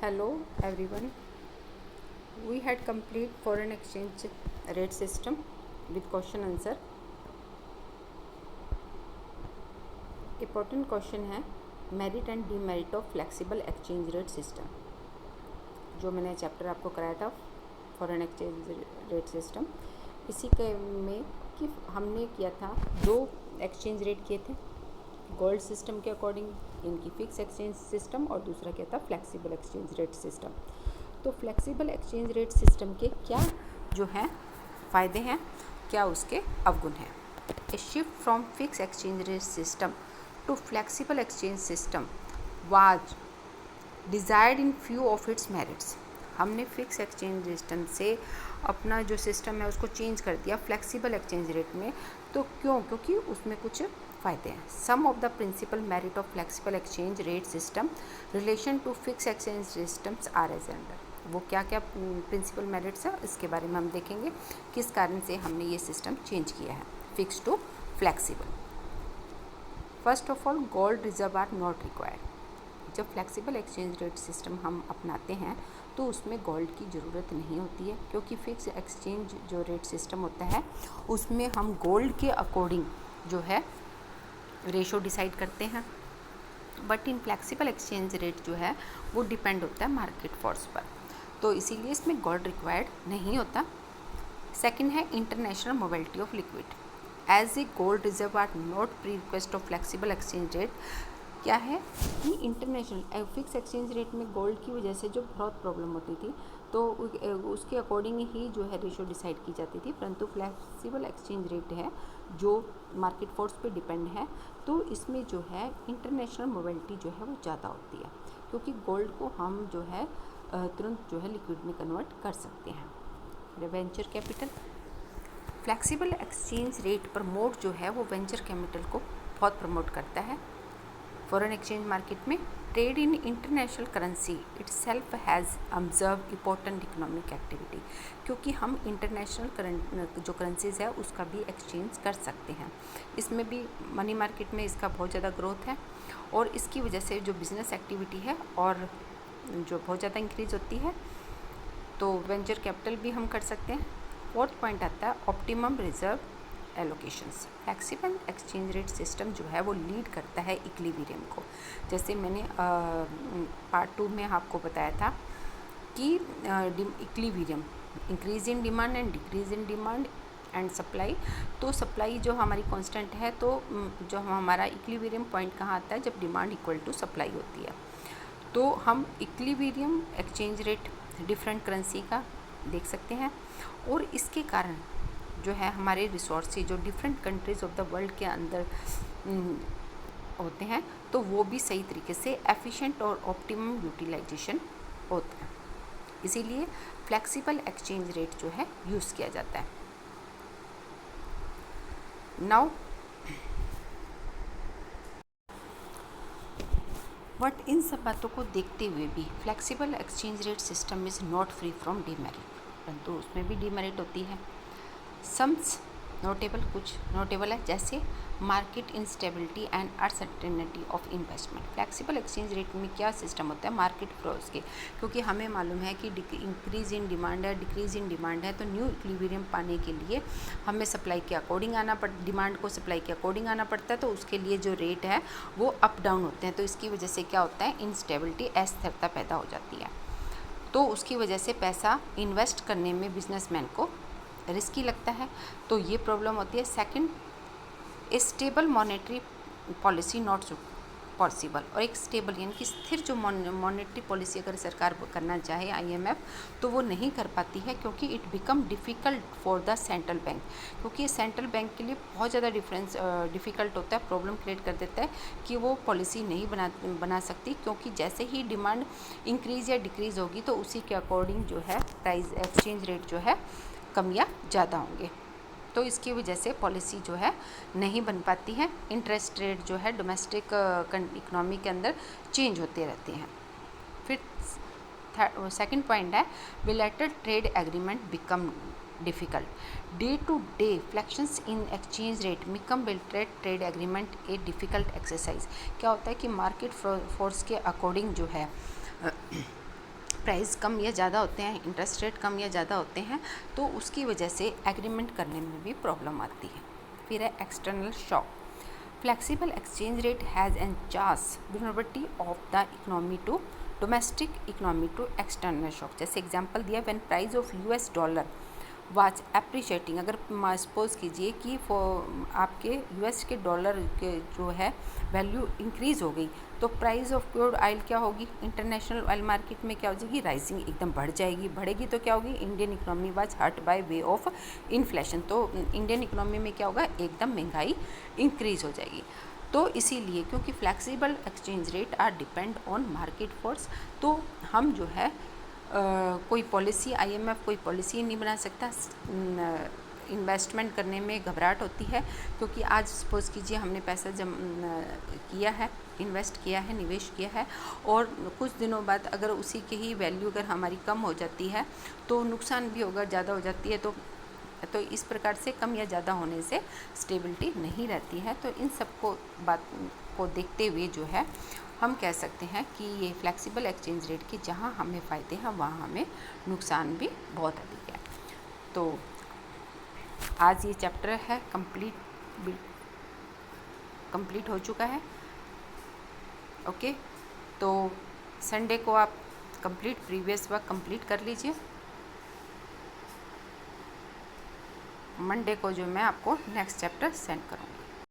Hello everyone. We had complete foreign exchange rate system with question answer. Important question है merit and demerit of flexible exchange rate system, जो मैंने chapter आपको कराया था foreign exchange rate system. इसी के में कि हमने किया था दो एक्सचेंज रेट किए थे गोल्ड सिस्टम के अकॉर्डिंग, इनकी फिक्स एक्सचेंज सिस्टम, और दूसरा क्या था फ्लेक्सिबल एक्सचेंज रेट सिस्टम। तो फ्लेक्सिबल एक्सचेंज रेट सिस्टम के क्या जो हैं फ़ायदे हैं, क्या उसके अवगुण हैं। A shift from fix exchange rate system to flexible exchange system was desired in few of its merits. हमने फिक्स एक्सचेंज सिस्टम से अपना जो सिस्टम है उसको चेंज कर दिया फ्लेक्सिबल एक्सचेंज रेट में। तो क्योंकि उसमें कुछ फ़ायदे हैं। Some of the principal merit of flexible exchange rate system relation to fix exchange systems are as under. वो क्या क्या प्रिंसिपल मेरिट्स है इसके बारे में हम देखेंगे, किस कारण से हमने ये सिस्टम चेंज किया है fix to flexible. First of all, gold reserve are not required. जब फ्लेक्सिबल एक्सचेंज रेट सिस्टम हम अपनाते हैं तो उसमें गोल्ड की ज़रूरत नहीं होती है, क्योंकि फिक्स एक्सचेंज जो रेट सिस्टम होता है उसमें हम गोल्ड के अकॉर्डिंग जो है रेशो डिसाइड करते हैं। But in flexible exchange rate जो है वो डिपेंड होता है मार्केट फोर्स पर, तो इसीलिए इसमें गोल्ड रिक्वायर्ड नहीं होता। सेकंड है international mobility of liquid. As a gold reserve are not pre request of flexible exchange rate. क्या है कि इंटरनेशनल फिक्स एक्सचेंज रेट में गोल्ड की वजह से जो बहुत प्रॉब्लम होती थी तो उसके अकॉर्डिंग ही जो है रेशो डिसाइड की जाती थी, परंतु फ्लेक्सिबल एक्सचेंज रेट है जो मार्केट फोर्स पे डिपेंड है, तो इसमें जो है इंटरनेशनल मोबिलिटी जो है वो ज़्यादा होती है, क्योंकि गोल्ड को हम जो है तुरंत जो है लिक्विड में कन्वर्ट कर सकते हैं। Venture capital, flexible exchange rate promote जो है वो वेंचर कैपिटल को बहुत प्रमोट करता है। फॉरेन एक्सचेंज मार्केट में trade in international currency itself has observe important economic activity, क्योंकि हम इंटरनेशनल जो करेंसीज़ है उसका भी एक्सचेंज कर सकते हैं। इसमें भी मनी मार्केट में इसका बहुत ज़्यादा ग्रोथ है, और इसकी वजह से जो बिज़नेस एक्टिविटी है और जो बहुत ज़्यादा इंक्रीज होती है, तो वेंचर कैपिटल भी हम कर सकते हैं। फोर्थ पॉइंट आता है optimum reserve allocations. Flexible exchange rate system जो है वो लीड करता है इक्विलिब्रियम को। जैसे मैंने पार्ट 2 में आपको बताया था कि equilibrium, increase in demand and decrease in demand and supply. तो सप्लाई जो हमारी कांस्टेंट है, तो जो हमारा इक्विलिब्रियम पॉइंट कहाँ आता है, जब डिमांड इक्वल टू सप्लाई होती है। तो हम equilibrium exchange rate different currency का देख सकते हैं, और इसके कारण जो है हमारे रिसोर्सेज जो different countries of the world के अंदर होते हैं, तो वो भी सही तरीके से एफिशिएंट और ऑप्टिमम यूटिलाइजेशन होता है। इसीलिए फ्लेक्सिबल एक्सचेंज रेट जो है यूज़ किया जाता है। नाउ बट इन सब बातों को देखते हुए भी flexible exchange rate system is not free from demerit, परंतु उसमें भी डीमेरिट होती है। सम्स नोटेबल, कुछ नोटेबल है, जैसे market instability and uncertainty of investment. Flexible exchange rate में क्या सिस्टम होता है मार्केट फ्लोज के, क्योंकि हमें मालूम है कि इंक्रीज इन डिमांड है, डिक्रीज इन डिमांड है, तो न्यू इक्विलिब्रियम पाने के लिए हमें सप्लाई के अकॉर्डिंग आना डिमांड को सप्लाई के अकॉर्डिंग आना पड़ता है, तो उसके लिए जो रेट है वो अप डाउन होते हैं। तो इसकी वजह से क्या होता है, इंस्टेबिलिटी, अस्थिरता पैदा हो जाती है, तो उसकी वजह से पैसा इन्वेस्ट करने में बिजनेसमैन को रिस्की लगता है, तो ये प्रॉब्लम होती है। Second, stable monetary policy not possible, और एक स्टेबल यानी कि स्थिर जो मॉनेटरी पॉलिसी अगर सरकार करना चाहे IMF, तो वो नहीं कर पाती है, क्योंकि it become difficult for the central bank, क्योंकि सेंट्रल बैंक के लिए बहुत ज़्यादा डिफ़िकल्ट होता है, प्रॉब्लम क्रिएट कर देता है कि वो पॉलिसी नहीं बना सकती, क्योंकि जैसे ही डिमांड इंक्रीज़ या डिक्रीज़ होगी तो उसी के अकॉर्डिंग जो है प्राइस एक्सचेंज रेट जो है कम या ज़्यादा होंगे, तो इसकी वजह से पॉलिसी जो है नहीं बन पाती है। इंटरेस्ट रेट जो है डोमेस्टिक इकोनॉमी के अंदर चेंज होते रहते हैं। फिर सेकंड पॉइंट है bilateral trade agreement become difficult. Day to day fluctuations in exchange rate become bilateral trade agreement a difficult exercise. क्या होता है कि मार्केट फोर्स के अकॉर्डिंग जो है प्राइस कम या ज़्यादा होते हैं, इंटरेस्ट रेट कम या ज़्यादा होते हैं, तो उसकी वजह से एग्रीमेंट करने में भी प्रॉब्लम आती है। फिर है external shock. Flexible exchange rate has enhanced vulnerability of the economy to domestic economy to external shock. जैसे एग्जांपल दिया, when price of US dollar was appreciating, अगर सपोज कीजिए कि आपके US के डॉलर के जो है वैल्यू इंक्रीज़ हो गई, तो प्राइस ऑफ क्रूड ऑयल क्या होगी, इंटरनेशनल ऑयल मार्केट में क्या हो जाएगी, राइजिंग, एकदम बढ़ जाएगी। बढ़ेगी तो क्या होगी, Indian economy was hurt by way of inflation, तो इंडियन इकोनॉमी में क्या होगा, एकदम महंगाई इंक्रीज़ हो जाएगी। तो इसीलिए क्योंकि flexible exchange rate are depend on market force, तो हम जो है कोई पॉलिसी, IMF कोई पॉलिसी नहीं बना सकता। इन्वेस्टमेंट करने में घबराहट होती है, क्योंकि आज सपोज कीजिए हमने पैसा किया है, इन्वेस्ट किया है, निवेश किया है, और कुछ दिनों बाद अगर उसी की ही वैल्यू अगर हमारी कम हो जाती है तो नुकसान भी होगा, ज़्यादा हो जाती है, तो इस प्रकार से कम या ज़्यादा होने से स्टेबिलिटी नहीं रहती है। तो इन सबको बात को देखते हुए जो है हम कह सकते हैं कि ये फ्लेक्सिबल एक्सचेंज रेट के जहाँ हमें फ़ायदे हैं वहाँ हमें नुकसान भी बहुत अधिक है। तो आज ये चैप्टर है कंप्लीट हो चुका है। ओके, तो संडे को आप कंप्लीट प्रीवियस वर्क कंप्लीट कर लीजिए। मंडे को जो मैं आपको नेक्स्ट चैप्टर सेंड करूँगी।